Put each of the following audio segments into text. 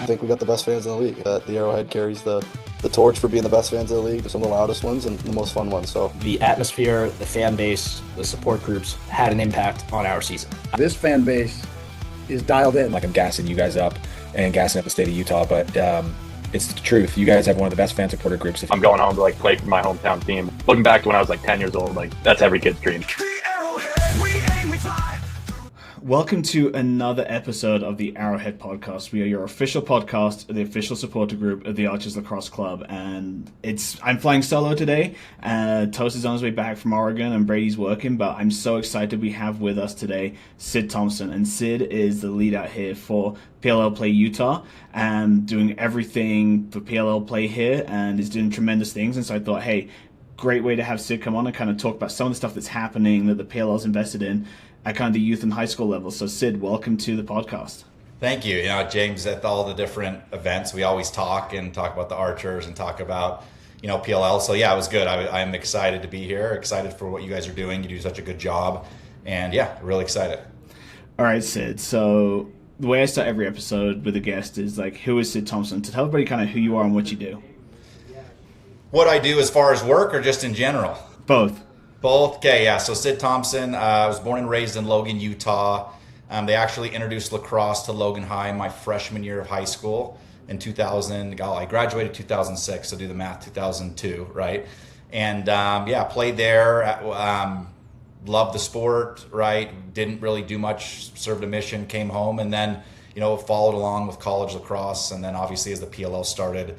I think we got the best fans in the league. The Arrowhead carries the torch for being the best fans in the league. Some of the loudest ones and the most fun ones. So the atmosphere, the fan base, the support groups had an impact on our season. This fan base is dialed in. Like I'm gassing you guys up and gassing up the state of Utah, but it's the truth. You guys have one of the best fan supporter groups. I'm going home to play for my hometown team. Looking back to when I was 10 years old, that's every kid's dream. Welcome to another episode of the Arrowhead Podcast. We are your official podcast, the official supporter group of the Archers Lacrosse Club, and I'm flying solo today. Toast is on his way back from Oregon, and Brady's working, but I'm so excited we have with us today Sid Thompson, and Sid is the lead out here for PLL Play Utah, and doing everything for PLL Play here, and is doing tremendous things. And so I thought, hey, great way to have Sid come on and kind of talk about some of the stuff that's happening that the PLL's invested in at kind of the youth and high school level. So Sid, welcome to the podcast. Thank you. James, at all the different events, we always talk about the Archers and talk about, PLL. So yeah, it was good. I'm excited to be here, excited for what you guys are doing. You do such a good job. And yeah, really excited. All right, Sid. So the way I start every episode with a guest is who is Sid Thompson? To tell everybody kind of who you are and what you do. What I do as far as work or just in general? Both. Both? Okay, yeah. So Sid Thompson, I was born and raised in Logan, Utah. They actually introduced lacrosse to Logan High my freshman year of high school in 2000. I graduated 2006, so do the math, 2002, right? And played there. Loved the sport, right? Didn't really do much, served a mission, came home, and then, followed along with college lacrosse. And then obviously as the PLL started,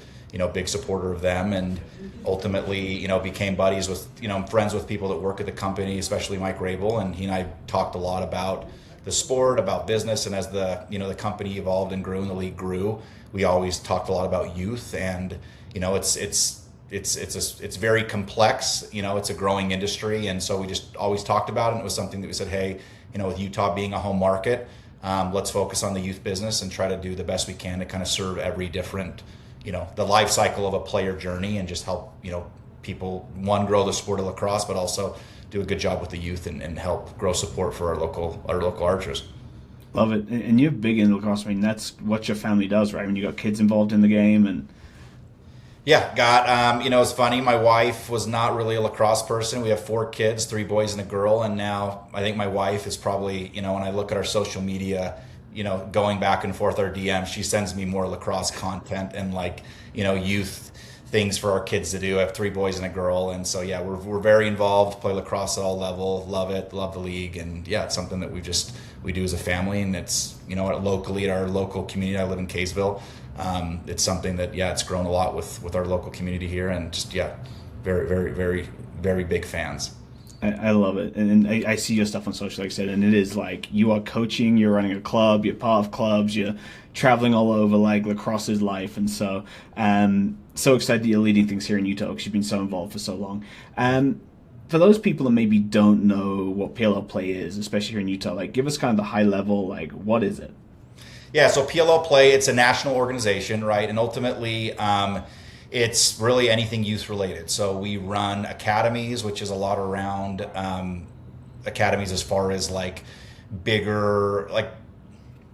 big supporter of them, and ultimately, became buddies with, friends with people that work at the company, especially Mike Rabel, and he and I talked a lot about the sport, about business, and as the, the company evolved and grew and the league grew, we always talked a lot about youth, and, it's very complex, it's a growing industry, and so we just always talked about it, and it was something that we said, hey, with Utah being a home market, let's focus on the youth business and try to do the best we can to kind of serve every different the life cycle of a player journey, and just help, people, one, grow the sport of lacrosse, but also do a good job with the youth and help grow support for our local Archers. Love it. And you're big in lacrosse. I mean, that's what your family does, right? I mean, you got kids involved in the game, and yeah, it's funny. My wife was not really a lacrosse person. We have 4 kids, 3 boys and a girl, and now I think my wife is probably, when I look at our social media, going back and forth our DMs, she sends me more lacrosse content and youth things for our kids to do. I have 3 boys and a girl, and so yeah, we're very involved, play lacrosse at all level, love it, love the league, and yeah, it's something that we do as a family, and it's locally at our local community. I live in Kaysville. It's something that it's grown a lot with our local community here, and just very, very, very, very big fans. I love it, and I see your stuff on social, like I said, and it is you are coaching, you're running a club, you're part of clubs, you're traveling all over, lacrosse is life, and so so excited that you're leading things here in Utah because you've been so involved for so long. For those people that maybe don't know what PLL Play is, especially here in Utah, give us kind of the high level, what is it? Yeah, so PLL Play, it's a national organization, right, and ultimately it's really anything youth related. So we run academies, which is a lot around academies as far as bigger,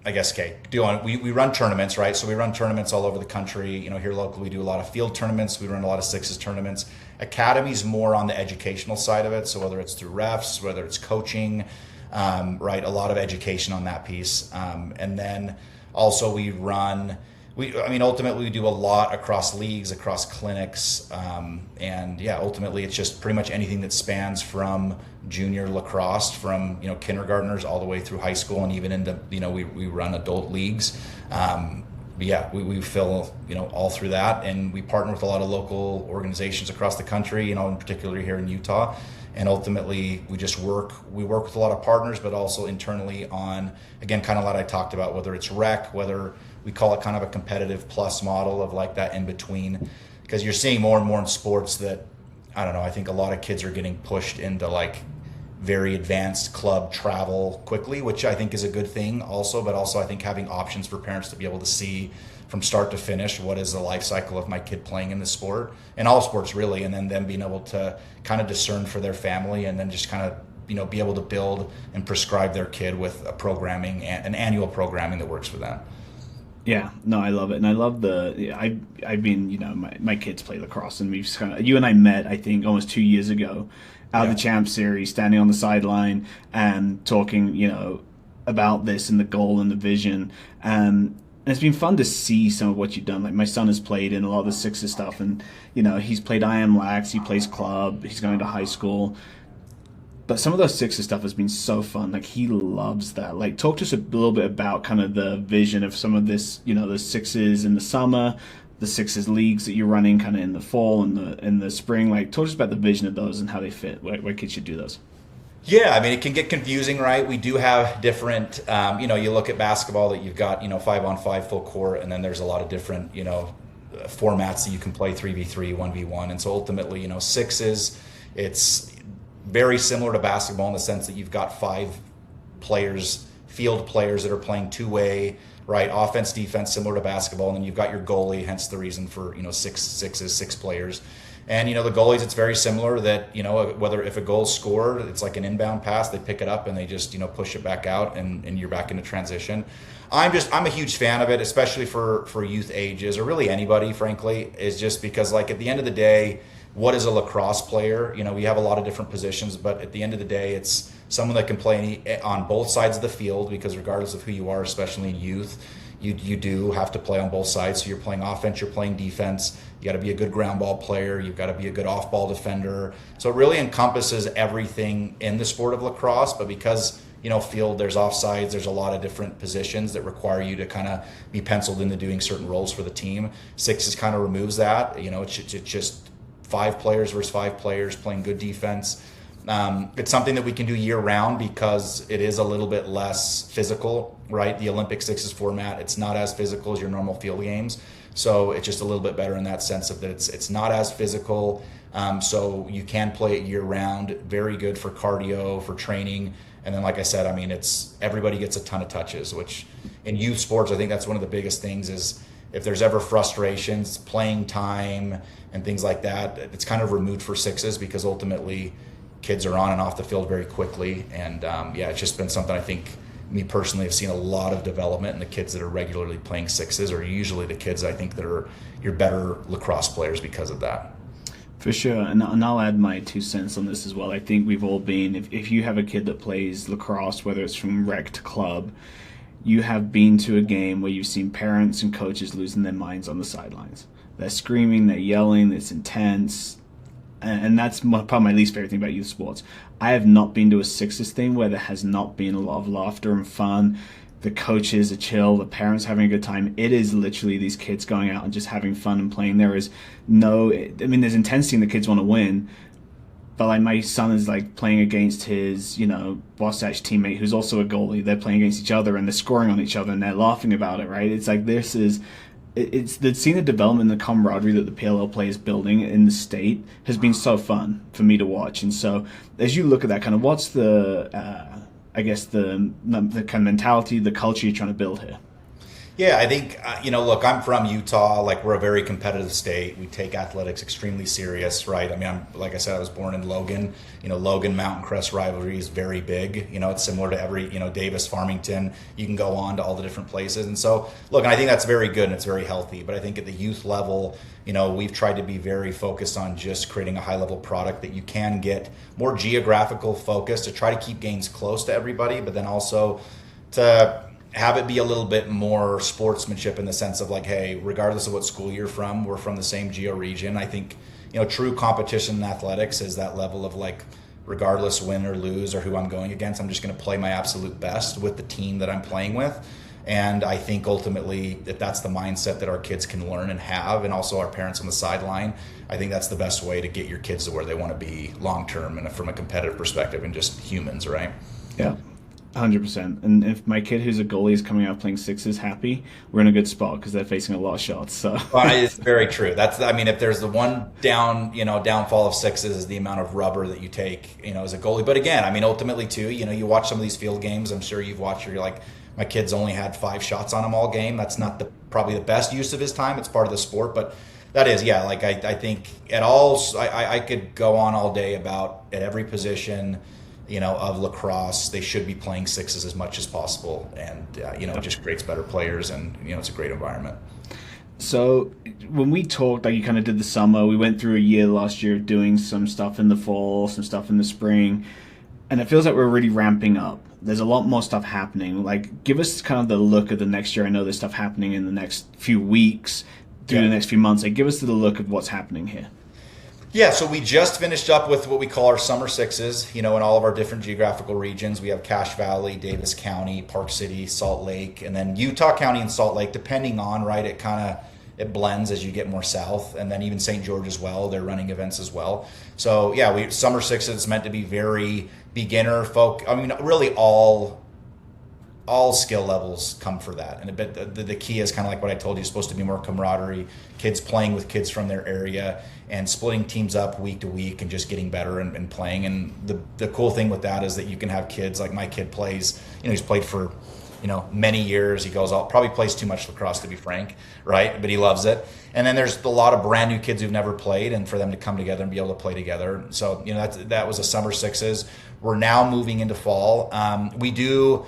we run tournaments, right? So we run tournaments all over the country. Here locally we do a lot of field tournaments. We run a lot of sixes tournaments. Academies more on the educational side of it. So whether it's through refs, whether it's coaching, right? A lot of education on that piece. And then also we run, ultimately we do a lot across leagues, across clinics, and yeah, ultimately it's just pretty much anything that spans from junior lacrosse, from kindergartners all the way through high school, and even into we run adult leagues. We fill all through that, and we partner with a lot of local organizations across the country, in particular here in Utah. And ultimately, we work with a lot of partners, but also internally on, again, kind of what I talked about, whether it's rec, whether we call it kind of a competitive plus model of that in between, because you're seeing more and more in sports that, I don't know, I think a lot of kids are getting pushed into very advanced club travel quickly, which I think is a good thing also, but also I think having options for parents to be able to see from start to finish what is the life cycle of my kid playing in the sport, and all sports really, and then them being able to kind of discern for their family, and then just kind of be able to build and prescribe their kid with a programming, an annual programming that works for them. Yeah, no, I love it, and I love I've been, my kids play lacrosse, and you and I met, I think, almost 2 years ago, out of the Champ Series, standing on the sideline and talking, about this and the goal and the vision, and it's been fun to see some of what you've done. Like my son has played in a lot of the Sixers stuff, and he's played IM Lax, he plays club, he's going to high school. But some of those Sixers stuff has been so fun. Like he loves that. Like talk to us a little bit about kind of the vision of some of this, the Sixers in the summer, the Sixers leagues that you're running kind of in the fall and in the spring. Like talk to us about the vision of those and how they fit, where kids should do those. Yeah, I mean, it can get confusing, right? We do have different, you look at basketball that you've got, 5-on-5 full court, and then there's a lot of different, formats that you can play 3v3, 1v1. And so ultimately, sixes, it's very similar to basketball in the sense that you've got 5 players, field players that are playing two-way, right? Offense, defense, similar to basketball. And then you've got your goalie, hence the reason for, 6 players. And, the goalies, it's very similar that, whether if a goal's scored, it's like an inbound pass, they pick it up and they just, push it back out and you're back into transition. I'm a huge fan of it, especially for youth ages or really anybody, frankly, is just because like at the end of the day, what is a lacrosse player? We have a lot of different positions, but at the end of the day, it's someone that can play on both sides of the field because regardless of who you are, especially in youth, you do have to play on both sides. So you're playing offense, you're playing defense. You got to be a good ground ball player. You've got to be a good off ball defender. So it really encompasses everything in the sport of lacrosse. But because field, there's offsides, there's a lot of different positions that require you to kind of be penciled into doing certain roles for the team. Sixes kind of removes that. It's just 5 players versus 5 players playing good defense. It's something that we can do year round because it is a little bit less physical, right? The Olympic Sixes format, it's not as physical as your normal field games. So it's just a little bit better in that sense of that it's not as physical. So you can play it year round. Very good for cardio, for training. And then, like I said, I mean, everybody gets a ton of touches, which in youth sports, I think that's one of the biggest things is if there's ever frustrations, playing time and things like that, it's kind of removed for Sixes because ultimately kids are on and off the field very quickly. And it's just been something I think me personally have seen a lot of development in the kids that are regularly playing Sixes are usually the kids I think that are your better lacrosse players because of that. For sure, and I'll add my 2 cents on this as well. I think we've all been, if you have a kid that plays lacrosse, whether it's from rec to club, you have been to a game where you've seen parents and coaches losing their minds on the sidelines. They're screaming, they're yelling, it's intense, and that's probably my least favorite thing about youth sports. I have not been to a Sixers thing where there has not been a lot of laughter and fun. The coaches are chill, the parents having a good time. It is literally these kids going out and just having fun and playing. There is there's intensity and the kids want to win, but like my son is like playing against his, Wasatch teammate who's also a goalie. They're playing against each other and they're scoring on each other and they're laughing about it, right? It's like it's seeing the development and the camaraderie that the PLL Play is building in the state has been so fun for me to watch. And so as you look at that, kind of what's the kind of mentality, the culture you're trying to build here? Yeah, I think, look, I'm from Utah. Like, we're a very competitive state. We take athletics extremely serious, right? I mean, like I said, I was born in Logan. Logan Mountain Crest rivalry is very big. It's similar to every, Davis, Farmington. You can go on to all the different places. And so, look, and I think that's very good and it's very healthy. But I think at the youth level, we've tried to be very focused on just creating a high-level product that you can get more geographical focus to try to keep games close to everybody, but then also to have it be a little bit more sportsmanship in the sense of like, hey, regardless of what school you're from, we're from the same geo region. I think, true competition in athletics is that level of like, regardless win or lose or who I'm going against, I'm just going to play my absolute best with the team that I'm playing with. And I think ultimately if that's the mindset that our kids can learn and have, and also our parents on the sideline, I think that's the best way to get your kids to where they want to be long-term and from a competitive perspective and just humans, right? Yeah. 100%. And if my kid who's a goalie is coming out playing Sixes happy, we're in a good spot because they're facing a lot of shots. So it's very true. If there's the one downfall of Sixes is the amount of rubber that you take, as a goalie. But again, ultimately too, you watch some of these field games. I'm sure you've watched. You're like, my kid's only had 5 shots on him all game. That's not probably the best use of his time. It's part of the sport, but that is, yeah. Like I think at all, I could go on all day about at every position. of lacrosse. They should be playing sixes as much as possible, and it just creates better players, and it's a great environment. So when we talked, like you kind of did the summer, we went through a year last year doing some stuff in the fall, some stuff in the spring, and it feels like we're really ramping up. There's a lot more stuff happening. Like, give us kind of the look of the next year. I know there's stuff happening in the next few weeks, through the next few months. Like, give us the look of what's happening here. Yeah, so we just finished up with what we call our summer sixes, in all of our different geographical regions. We have Cache Valley, Davis County, Park City, Salt Lake, and then Utah County and Salt Lake, depending on, right, it blends as you get more south, and then even St. George as well. They're running events as well. So yeah, summer sixes is meant to be very beginner folk. I mean, really all skill levels come for that. And the key is kind of like what I told you, it's supposed to be more camaraderie, kids playing with kids from their area and splitting teams up week to week and just getting better and playing. And the cool thing with that is that you can have kids, like my kid plays, he's played for many years. He goes out, probably plays too much lacrosse, to be frank, right? But he loves it. And then there's a lot of brand new kids who've never played, and for them to come together and be able to play together. So, that was a summer sixes. We're now moving into fall. We do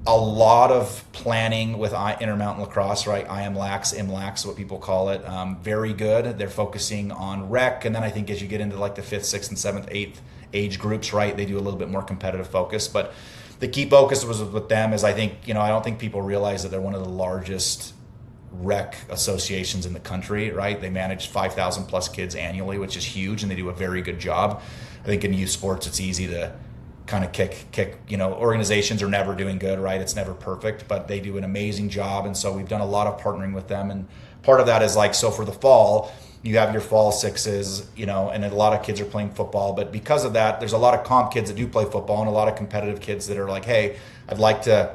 a lot of planning with Intermountain Lacrosse, right? IMLACs, what people call it. Very good. They're focusing on rec. And then I think as you get into like the 5th, 6th, and 7th, 8th age groups, right, they do a little bit more competitive focus. But the key focus was with them is I don't think people realize that they're one of the largest rec associations in the country, right? They manage 5,000 plus kids annually, which is huge, and they do a very good job. I think in youth sports, it's easy to kind of kick, organizations are never doing good, right? It's never perfect, but they do an amazing job. And so we've done a lot of partnering with them. And part of that is so for the fall, you have your fall sixes, and a lot of kids are playing football. But because of that, there's a lot of comp kids that do play football and a lot of competitive kids that are like, hey, I'd like to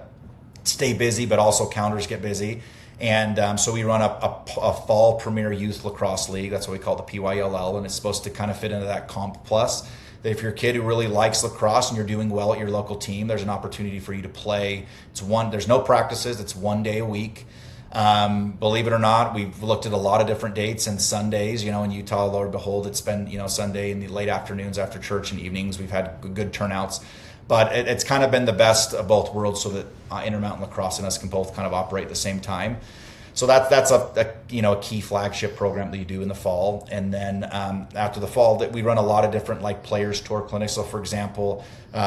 stay busy, but also counters get busy. And so we run a fall premier youth lacrosse league. That's what we call the PYLL. And it's supposed to kind of fit into that comp plus. That if you're a kid who really likes lacrosse and you're doing well at your local team, there's an opportunity for you to play. There's no practices. It's 1 day a week. Believe it or not, we've looked at a lot of different dates and Sundays, in Utah, Lord behold, it's been, Sunday in the late afternoons after church and evenings. We've had good turnouts, but it's kind of been the best of both worlds so that Intermountain Lacrosse and us can both kind of operate at the same time. So that's a key flagship program that you do in the fall. And then after the fall, that we run a lot of different players tour clinics. So for example,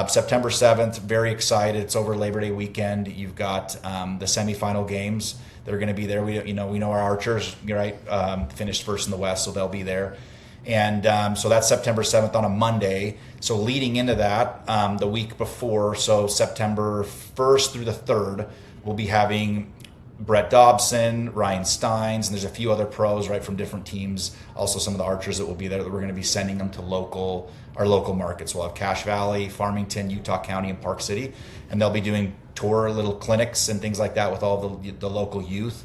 September 7th, very excited. It's over Labor Day weekend. You've got the semifinal games that are going to be there. We know our archers, right? Finished first in the West, so they'll be there. And so that's September 7th on a Monday. So leading into that, the week before, so September 1st through the 3rd, we'll be having Brett Dobson, Ryan Steins, and there's a few other pros, right, from different teams. Also some of the archers that will be there that we're going to be sending them to our local markets. We'll have Cache Valley, Farmington, Utah County, and Park City. And they'll be doing tour little clinics and things like that with all the local youth.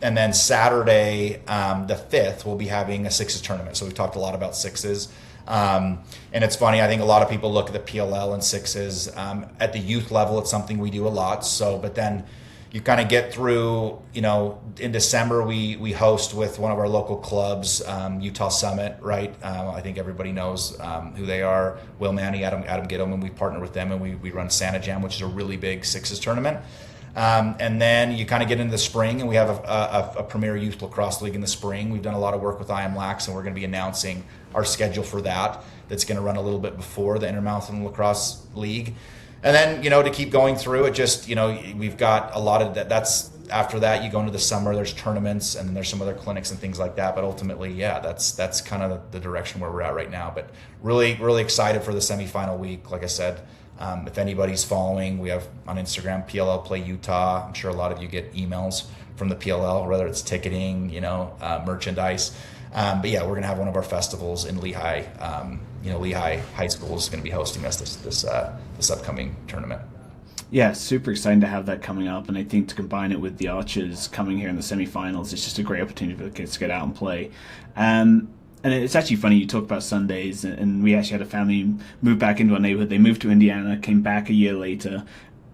And then Saturday, the 5th, we'll be having a sixes tournament. So we've talked a lot about sixes. And it's funny, I think a lot of people look at the PLL and sixes. At the youth level, it's something we do a lot. So, but then you kind of get through, in December, we host with one of our local clubs, Utah Summit, right? I think everybody knows who they are. Will Manny, Adam Gittleman, and we partner with them, and we run Santa Jam, which is a really big sixes tournament. And then you kind of get into the spring, and we have a premier youth lacrosse league in the spring. We've done a lot of work with IMLACs, and we're going to be announcing our schedule for that. That's going to run a little bit before the Intermountain Lacrosse League. And then, to keep going through it, just, we've got a lot of that. That's after that, you go into the summer, there's tournaments, and then there's some other clinics and things like that. But ultimately, yeah, that's kind of the direction where we're at right now. But really, really excited for the semifinal week. Like I said, if anybody's following, we have on Instagram, PLL Play Utah. I'm sure a lot of you get emails from the PLL, whether it's ticketing, merchandise. But yeah, we're going to have one of our festivals in Lehigh. Lehigh High School is going to be hosting us this upcoming tournament. Yeah, super exciting to have that coming up, and I think to combine it with the Archers coming here in the semifinals, it's just a great opportunity for the kids to get out and play. And it's actually funny, you talk about Sundays, and we actually had a family move back into our neighborhood. They moved to Indiana, came back a year later,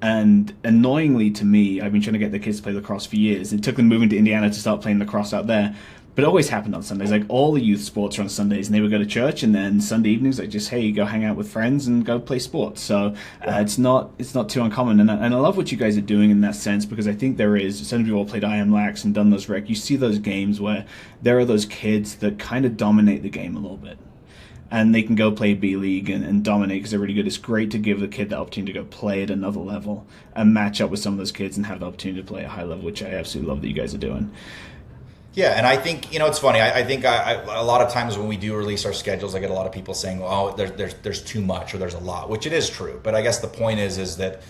and annoyingly to me, I've been trying to get the kids to play lacrosse for years. It took them moving to Indiana to start playing lacrosse out there. But it always happened on Sundays. Like all the youth sports are on Sundays, and they would go to church, and then Sunday evenings, like just hey, go hang out with friends and go play sports. So it's not too uncommon, and I love what you guys are doing in that sense, because I think there is. Some of you all played IM Lax and done those rec. You see those games where there are those kids that kind of dominate the game a little bit, and they can go play B League and dominate because they're really good. It's great to give the kid the opportunity to go play at another level and match up with some of those kids and have the opportunity to play at a high level, which I absolutely love that you guys are doing. Yeah, and I think, it's funny. I think a lot of times when we do release our schedules, I get a lot of people saying, "Oh, there's too much," or "There's a lot," which it is true. But I guess the point is that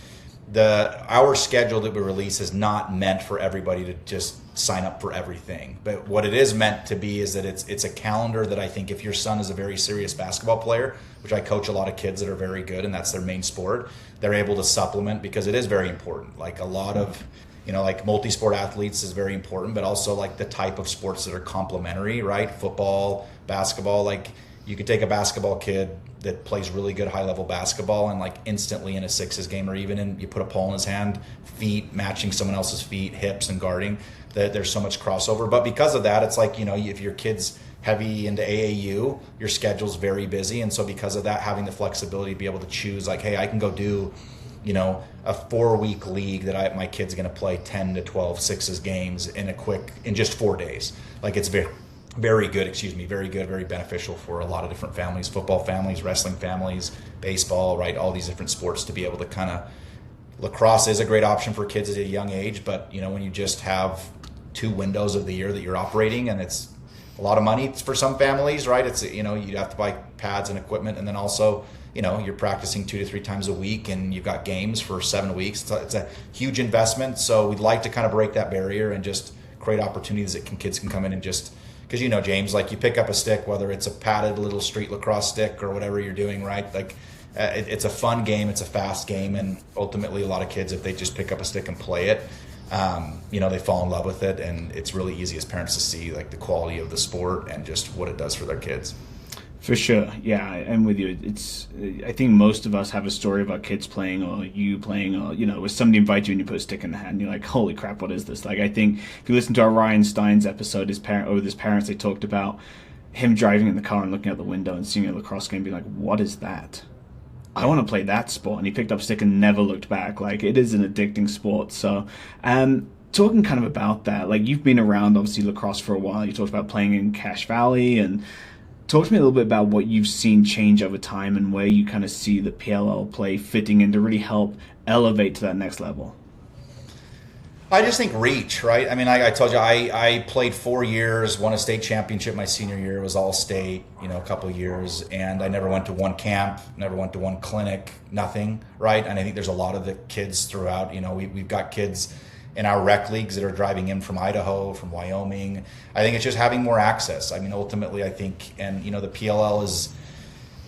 our schedule that we release is not meant for everybody to just sign up for everything. But what it is meant to be is that it's a calendar that I think if your son is a very serious basketball player, which I coach a lot of kids that are very good and that's their main sport, they're able to supplement, because it is very important. Like a lot of like multi-sport athletes is very important, but also like the type of sports that are complementary, right? Football, basketball, like you could take a basketball kid that plays really good high-level basketball and like instantly in a sixes game, or even you put a pole in his hand, feet matching someone else's feet, hips and guarding, that there's so much crossover. But because of that, it's like, if your kid's heavy into AAU, your schedule's very busy. And so because of that, having the flexibility to be able to choose like, hey, I can go do a 4-week league that my kid's going to play 10 to 12 sixes games in just 4 days. Like it's very, very good, very good, very beneficial for a lot of different families, football families, wrestling families, baseball, right? All these different sports to be able to lacrosse is a great option for kids at a young age. But, when you just have 2 windows of the year that you're operating, and it's a lot of money for some families, right? It's, you have to buy pads and equipment, and then also, you're practicing 2 to 3 times a week, and you've got games for 7 weeks. It's a huge investment. So we'd like to kind of break that barrier and just create opportunities that kids can come in and just, because James, like you pick up a stick, whether it's a padded little street lacrosse stick or whatever you're doing, right? Like it's a fun game, it's a fast game, and ultimately a lot of kids, if they just pick up a stick and play it, they fall in love with it, and it's really easy as parents to see like the quality of the sport and just what it does for their kids. For sure, yeah, I'm with you. I think most of us have a story about kids playing, or you playing, or where somebody invites you and you put a stick in the hand and you're like, holy crap, what is this? Like, I think if you listen to our Ryan Stein's episode, his parents, they talked about him driving in the car and looking out the window and seeing a lacrosse game, being like, what is that? I want to play that sport. And he picked up a stick and never looked back. Like, it is an addicting sport. So, talking kind of about that, like you've been around obviously lacrosse for a while. You talked about playing in Cache Valley, and talk to me a little bit about what you've seen change over time and where you kind of see the PLL play fitting in to really help elevate to that next level. I just think reach, right? I mean, I told you, I played 4 years, won a state championship my senior year, was all state, a couple of years, and I never went to one camp, never went to one clinic, nothing, right? And I think there's a lot of the kids throughout, we've got kids in our rec leagues that are driving in from Idaho, from Wyoming. I think it's just having more access. I mean, ultimately, I think, and the PLL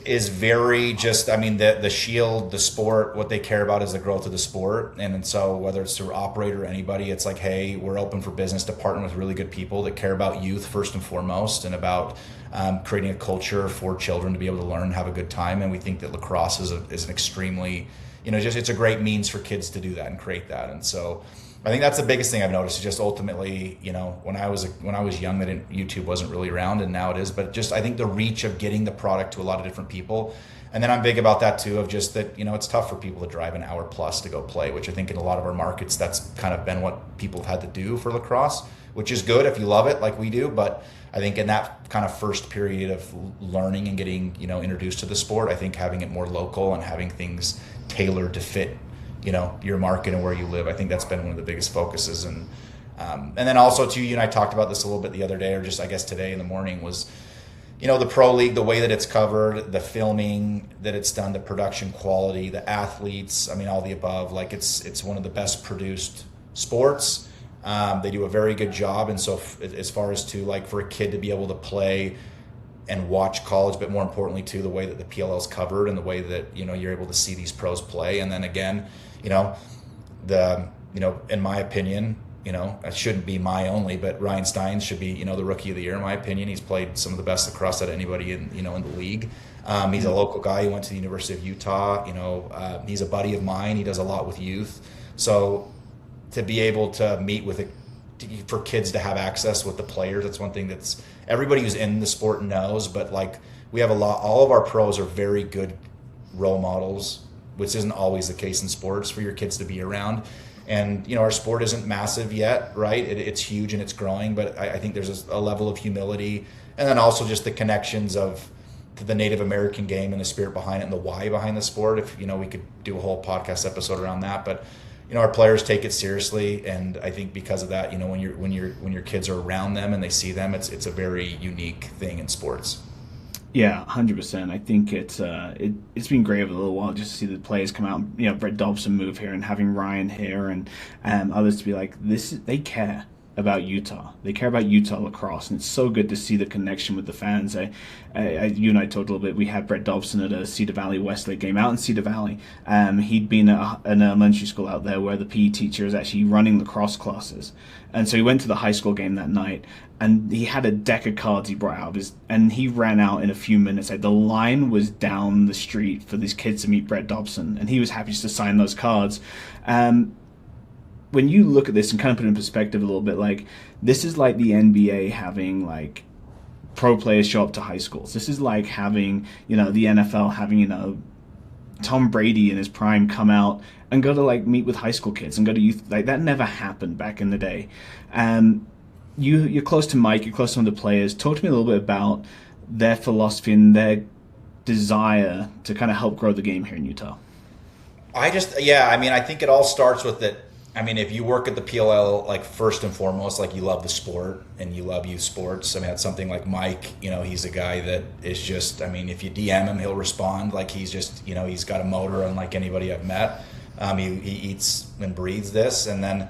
is very just, I mean, the shield, the sport, what they care about is the growth of the sport. And so whether it's through operator or anybody, it's like, hey, we're open for business to partner with really good people that care about youth first and foremost, and about creating a culture for children to be able to learn and have a good time. And we think that lacrosse is an extremely, it's a great means for kids to do that and create that. And so I think that's the biggest thing I've noticed, is just ultimately, when I was young, YouTube wasn't really around, and now it is. But just I think the reach of getting the product to a lot of different people, and then I'm big about that too, of just that it's tough for people to drive an hour plus to go play, which I think in a lot of our markets that's kind of been what people have had to do for lacrosse, which is good if you love it like we do. But I think in that kind of first period of learning and getting introduced to the sport, I think having it more local and having things tailored to fit your market and where you live, I think that's been one of the biggest focuses. And then also too, you and I talked about this a little bit the other day, or just I guess today in the morning, was the pro league, the way that it's covered, the filming that it's done, the production quality, the athletes, I mean, all the above. Like it's one of the best produced sports. They do a very good job. And so as far as to like for a kid to be able to play and watch college, but more importantly too, the way that the PLL is covered and the way that you're able to see these pros play. And then again, in my opinion, it shouldn't be my only, but Ryan Stein should be the rookie of the year in my opinion. He's played some of the best lacrosse out of anybody in the league. He's a local guy. He went to the University of Utah. He's a buddy of mine. He does a lot with youth. So to be able to meet with a for kids to have access with the players. That's one thing that's everybody who's in the sport knows, but like we have all of our pros are very good role models, which isn't always the case in sports for your kids to be around. And, our sport isn't massive yet, right? It's huge and it's growing, but I think there's a level of humility, and then also just the connections to the Native American game and the spirit behind it and the why behind the sport. If, we could do a whole podcast episode around that, but our players take it seriously, and I think because of that, when your kids are around them and they see them, it's a very unique thing in sports. Yeah, 100%. I think it's been great over a little while just to see the players come out. Brett Dobson move here, and having Ryan here and others to be like, they care about Utah. They care about Utah lacrosse, and it's so good to see the connection with the fans. You and I talked a little bit. We had Brett Dobson at a Cedar Valley Westlake game out in Cedar Valley. He'd been at an elementary school out there where the PE teacher is actually running lacrosse classes, and so he went to the high school game that night, and he had a deck of cards he brought out and he ran out in a few minutes. Like, the line was down the street for these kids to meet Brett Dobson, and he was happy just to sign those cards. When you look at this and kind of put it in perspective a little bit, like, this is like the NBA having like pro players show up to high schools. This is like having, the NFL having, Tom Brady in his prime come out and go to like meet with high school kids and go to youth. Like, that never happened back in the day. You're close to Mike, you're close to some of the players. Talk to me a little bit about their philosophy and their desire to kind of help grow the game here in Utah. I think it all starts with that. If you work at the PLL, like, first and foremost, like, you love the sport and you love youth sports. That's something like Mike, he's a guy that is just, if you DM him, he'll respond. Like, he's just, he's got a motor unlike anybody I've met. He eats and breathes this. And then,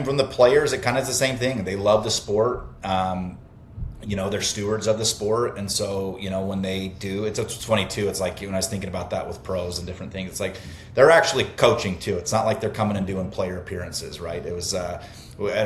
from the players, it kind of is the same thing. They love the sport. They're stewards of the sport. And so, when they do, it's funny too. It's like, when I was thinking about that with pros and different things, it's like they're actually coaching too. It's not like they're coming and doing player appearances, right? It was at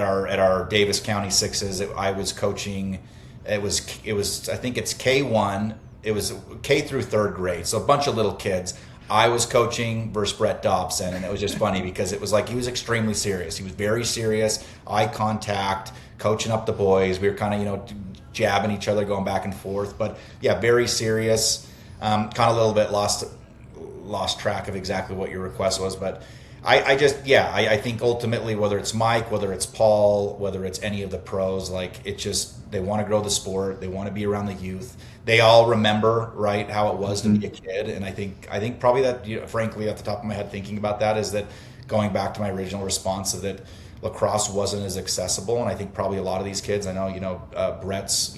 our Davis County Sixes, I was coaching. It was I think it's K1. It was K through third grade. So a bunch of little kids. I was coaching versus Brett Dobson, and it was just funny because it was like he was extremely serious. He was very serious, eye contact, coaching up the boys. We were kind of, jabbing each other, going back and forth. But yeah, very serious. Kind of a little bit lost track of exactly what your request was. But I think ultimately, whether it's Mike, whether it's Paul, whether it's any of the pros, like, it just, they want to grow the sport. They want to be around the youth. They all remember, right, how it was to be a kid. And I think probably that, frankly, at the top of my head, thinking about that, is that going back to my original response of that lacrosse wasn't as accessible. And I think probably a lot of these kids, I know, Brett's,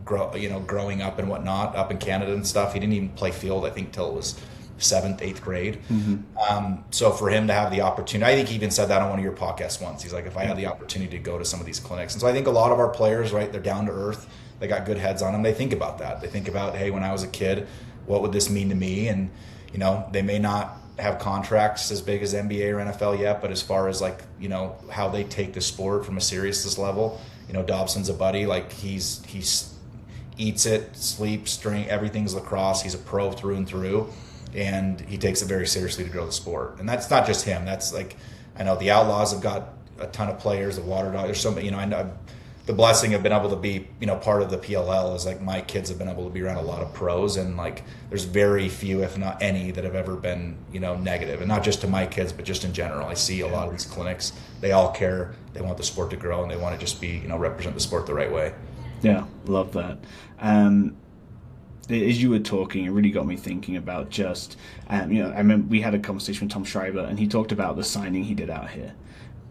growing up and whatnot up in Canada and stuff, he didn't even play field, I think, till it was 7th, 8th grade. So for him to have the opportunity, I think he even said that on one of your podcasts once. He's like, if I had the opportunity to go to some of these clinics. And so I think a lot of our players, right, they're down to earth. They got good heads on them. They think about that. They think about, hey, when I was a kid, what would this mean to me? And, they may not have contracts as big as NBA or NFL yet, but as far as, like, how they take the sport from a seriousness level, Dobson's a buddy. Like, he's eats it, sleeps, drink, everything's lacrosse. He's a pro through and through, and he takes it very seriously to grow the sport. And that's not just him. That's, like, I know the Outlaws have got a ton of players, the Water Dogs. There's so many, I know the blessing of being able to be, part of the PLL is, like, my kids have been able to be around a lot of pros, and, like, there's very few, if not any, that have ever been, negative. And not just to my kids, but just in general. I see a lot of these clinics, they all care, they want the sport to grow, and they want to just be, represent the sport the right way. Yeah, love that. As you were talking, it really got me thinking about just, I remember we had a conversation with Tom Schreiber, and he talked about the signing he did out here.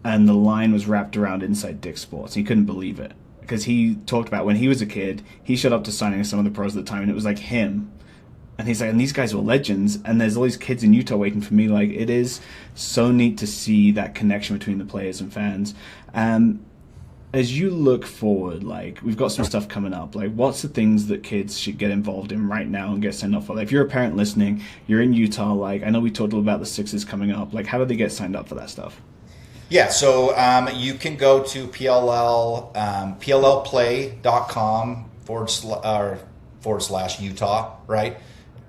And the line was wrapped around Inside Dick Sports. He couldn't believe it. Because he talked about when he was a kid, he showed up to signing some of the pros at the time, and it was like him. And he's like, and these guys were legends, and there's all these kids in Utah waiting for me. Like, it is so neat to see that connection between the players and fans. As you look forward, like, we've got some stuff coming up. Like, what's the things that kids should get involved in right now and get signed up for? Like, if you're a parent listening, you're in Utah, like, I know we talked about the Sixes coming up. Like, how do they get signed up for that stuff? Yeah, so you can go to PLLplay.com / Utah, right?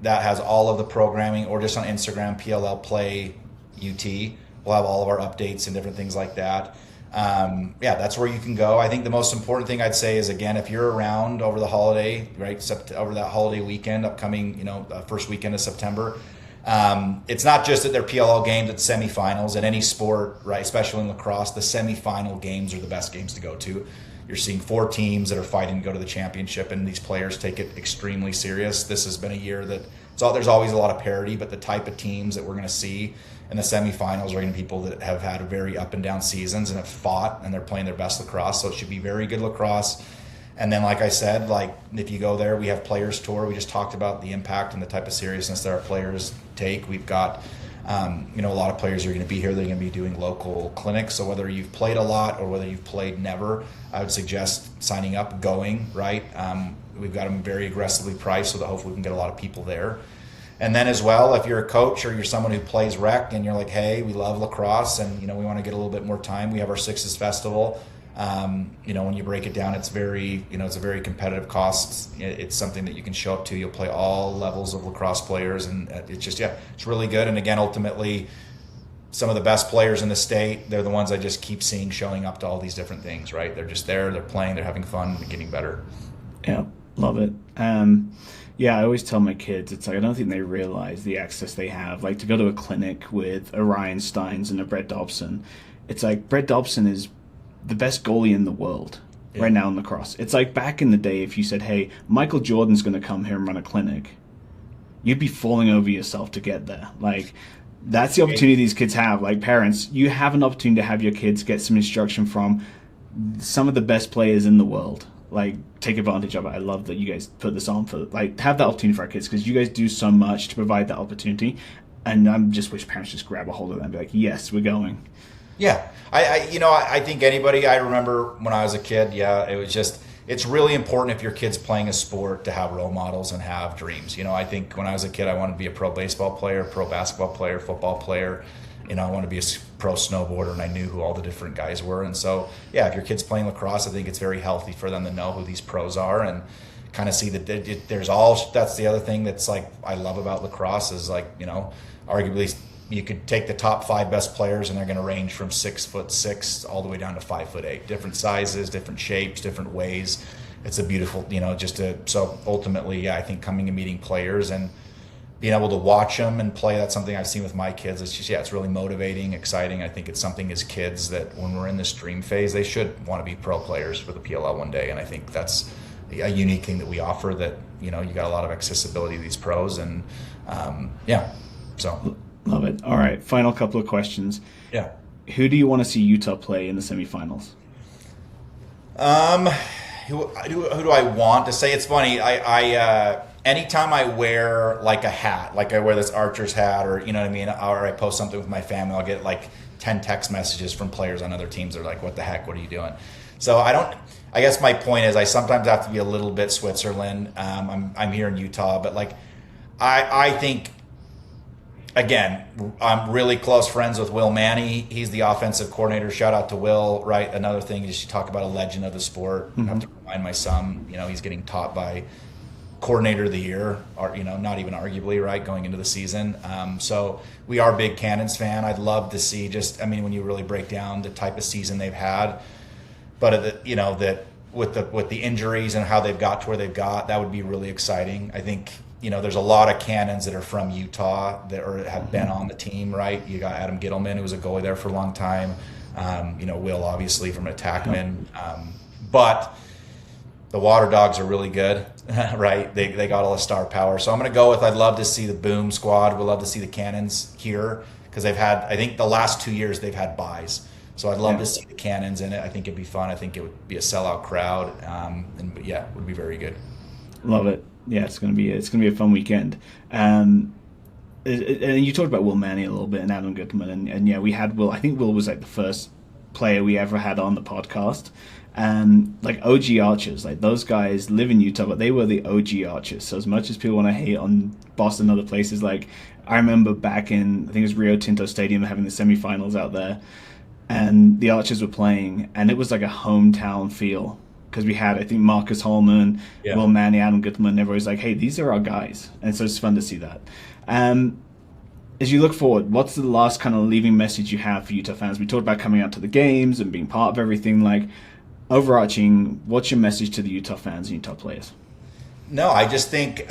That has all of the programming, or just on Instagram, PLL Play UT. We'll have all of our updates and different things like that. Yeah, that's where you can go. I think the most important thing I'd say is, again, if you're around over the holiday, right, over that holiday weekend, upcoming, first weekend of September, it's not just that they're PLL games at semifinals in any sport, right, especially in lacrosse. The semifinal games are the best games to go to. You're seeing 4 teams that are fighting to go to the championship, and these players take it extremely serious. This has been a year that there's always a lot of parity, but the type of teams that we're going to see in the semifinals are going to be people that have had very up and down seasons and have fought, and they're playing their best lacrosse. So it should be very good lacrosse. And then, like I said, if you go there, we have players tour. We just talked about the impact and the type of seriousness that our players take. We've got a lot of players are going to be here. They're going to be doing local clinics. So whether you've played a lot or whether you've played never, I would suggest signing up, going, right? We've got them very aggressively priced so that hopefully we can get a lot of people there. And then as well, if you're a coach or you're someone who plays rec and you're like, hey, we love lacrosse and, we want to get a little bit more time, we have our Sixes Festival. When you break it down, it's it's a very competitive cost. It's something that you can show up to. You'll play all levels of lacrosse players, and it's really good. And again, ultimately, some of the best players in the state, they're the ones I just keep seeing showing up to all these different things, right? They're just there, they're playing, they're having fun, they're getting better. Yeah, love it. I always tell my kids, it's like, I don't think they realize the access they have. Like, to go to a clinic with a Ryan Steins and a Brett Dobson, it's like, Brett Dobson is the best goalie in the world right now in lacrosse. It's like back in the day, if you said, hey, Michael Jordan's going to come here and run a clinic, you'd be falling over yourself to get there. Like, that's the opportunity these kids have. Like, parents, you have an opportunity to have your kids get some instruction from some of the best players in the world. Like, take advantage of it. I love that you guys put this on for, have that opportunity for our kids, because you guys do so much to provide that opportunity. And I just wish parents just grab a hold of that and be like, yes, we're going. Yeah. I think anybody, I remember when I was a kid, it was just, it's really important if your kid's playing a sport to have role models and have dreams. I think when I was a kid, I wanted to be a pro baseball player, pro basketball player, football player. I wanted to be a pro snowboarder, and I knew who all the different guys were. And so, if your kid's playing lacrosse, I think it's very healthy for them to know who these pros are and kind of see that that's the other thing that's like, I love about lacrosse is arguably you could take the top 5 best players and they're going to range from 6'6" all the way down to 5'8", different sizes, different shapes, different ways. It's a beautiful, so ultimately, I think coming and meeting players and being able to watch them and play, that's something I've seen with my kids. It's just, it's really motivating, exciting. I think it's something as kids that when we're in this dream phase, they should want to be pro players for the PLL one day. And I think that's a unique thing that we offer, that, you got a lot of accessibility to these pros and, so. Love it. All right, final couple of questions. Yeah. Who do you want to see Utah play in the semifinals? Who do I want to say? It's funny. I anytime I wear like a hat, like I wear this Archer's hat, or you know what I mean, or I post something with my family, I'll get like 10 text messages from players on other teams. They're like, "What the heck? What are you doing?" So I guess my point is, I sometimes have to be a little bit Switzerland. I'm here in Utah, but I think. Again, I'm really close friends with Will Manny. He's the offensive coordinator. Shout out to Will, right? Another thing is, you talk about a legend of the sport. I have to remind my son, he's getting taught by coordinator of the year, or, not even arguably, right, going into the season. So we are big Cannons fan. I'd love to see when you really break down the type of season they've had, but, that with the injuries and how they've got to where they've got, that would be really exciting. I think, there's a lot of Cannons that are from Utah that have been on the team, right? You got Adam Gittleman, who was a goalie there for a long time. Will, obviously, from attackman. But the Water Dogs are really good, right? They got all the star power. So I'm going to go with, I'd love to see the Boom squad. We'd love to see the Cannons here, because they've had, I think the last 2 years they've had buys. So I'd love to see the Cannons in it. I think it'd be fun. I think it would be a sellout crowd. It would be very good. Love it. Yeah, it's gonna be a fun weekend. And you talked about Will Manny a little bit and Adam Goodman, and we had Will. I think Will was like the first player we ever had on the podcast. Like OG Archers, like those guys live in Utah, but they were the OG Archers. So as much as people want to hate on Boston and other places, like I remember back in, I think it was Rio Tinto Stadium, having the semifinals out there, and the Archers were playing, and it was like a hometown feel. Because we had, I think, Marcus Holman, Will Manny, Adam Goodman, and everybody's like, hey, these are our guys. And so it's fun to see that. as you look forward, what's the last kind of leaving message you have for Utah fans? We talked about coming out to the games and being part of everything. Like, overarching, what's your message to the Utah fans and Utah players? No, I just think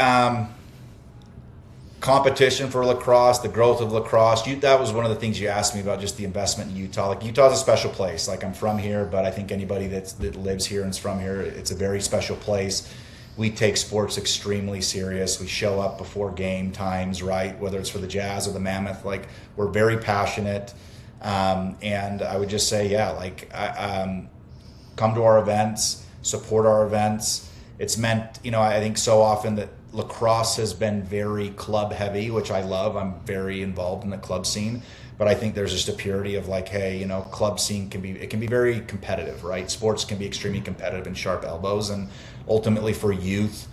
competition for lacrosse, the growth of lacrosse. That was one of the things you asked me about, just the investment in Utah. Like, Utah's a special place. Like, I'm from here, but I think anybody that lives here and is from here, it's a very special place. We take sports extremely serious. We show up before game times, right? Whether it's for the Jazz or the Mammoth, like, we're very passionate. And I would just say, yeah, like, come to our events, support our events. It's meant, I think so often that lacrosse has been very club heavy, which I love. I'm very involved in the club scene, but I think there's just a purity of like, hey, club scene can be very competitive, right? Sports can be extremely competitive and sharp elbows, and ultimately for youth,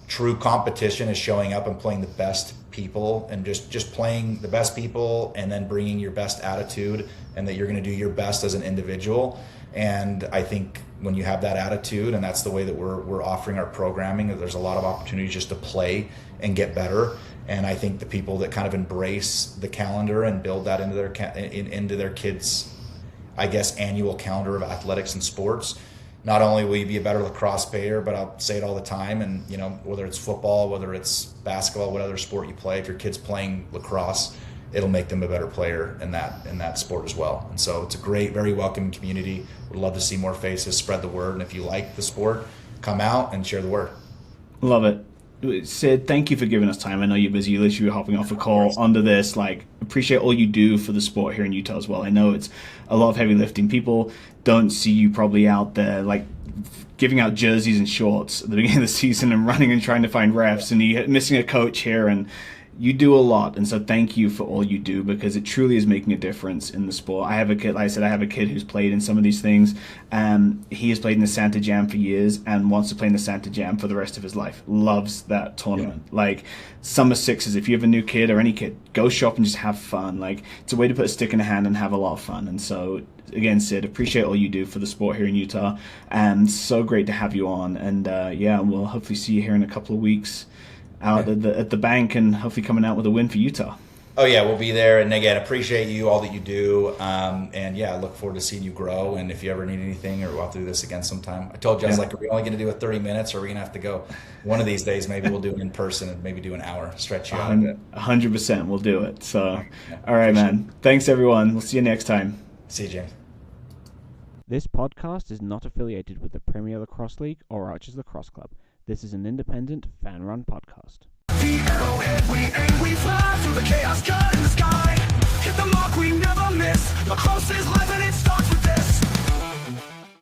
true competition is showing up and playing the best people, and just playing the best people, and then bringing your best attitude, and that you're going to do your best as an individual. And I think when you have that attitude, and that's the way that we're offering our programming, there's a lot of opportunities just to play and get better. And I think the people that kind of embrace the calendar and build that into their kids', I guess, annual calendar of athletics and sports, not only will you be a better lacrosse player, but I'll say it all the time, and whether it's football, whether it's basketball, what other sport you play, if your kid's playing lacrosse, it'll make them a better player in that sport as well. And so it's a great, very welcoming community. We'd love to see more faces, spread the word, and if you like the sport, come out and share the word. Love it. Sid, thank you for giving us time. I know you're busy. You literally were hopping off a call onto this. Like, appreciate all you do for the sport here in Utah as well. I know it's a lot of heavy lifting. People don't see you probably out there, like, giving out jerseys and shorts at the beginning of the season and running and trying to find refs, and you missing a coach here, and you do a lot. And so thank you for all you do, because it truly is making a difference in the sport. I have a kid, like I said, I have a kid who's played in some of these things. He has played in the Santa Jam for years and wants to play in the Santa Jam for the rest of his life. Loves that tournament. Yeah. Like, Summer Sixes, if you have a new kid or any kid, go shop and just have fun. Like, it's a way to put a stick in a hand and have a lot of fun. And so, again, Sid, appreciate all you do for the sport here in Utah. And so great to have you on. And yeah, we'll hopefully see you here in a couple of weeks out at the bank, and hopefully coming out with a win for Utah. Oh yeah, we'll be there. And again, appreciate you, all that you do. And yeah, I look forward to seeing you grow. And if you ever need anything, or we'll have to do this again sometime. I told you, I was like, are we only going to do it 30 minutes, or are we going to have to go one of these days? Maybe we'll do it in person and maybe do an hour, stretch you out a bit. 100%, we'll do it. So, all right, man. Thanks, everyone. We'll see you next time. See you, James. This podcast is not affiliated with the Premier Lacrosse League or Archers Lacrosse Club. This is an independent, fan-run podcast. The arrowhead, we aim, we fly through the chaos, gun in the sky. Hit the mark, we never miss. Lacrosse is live and it starts with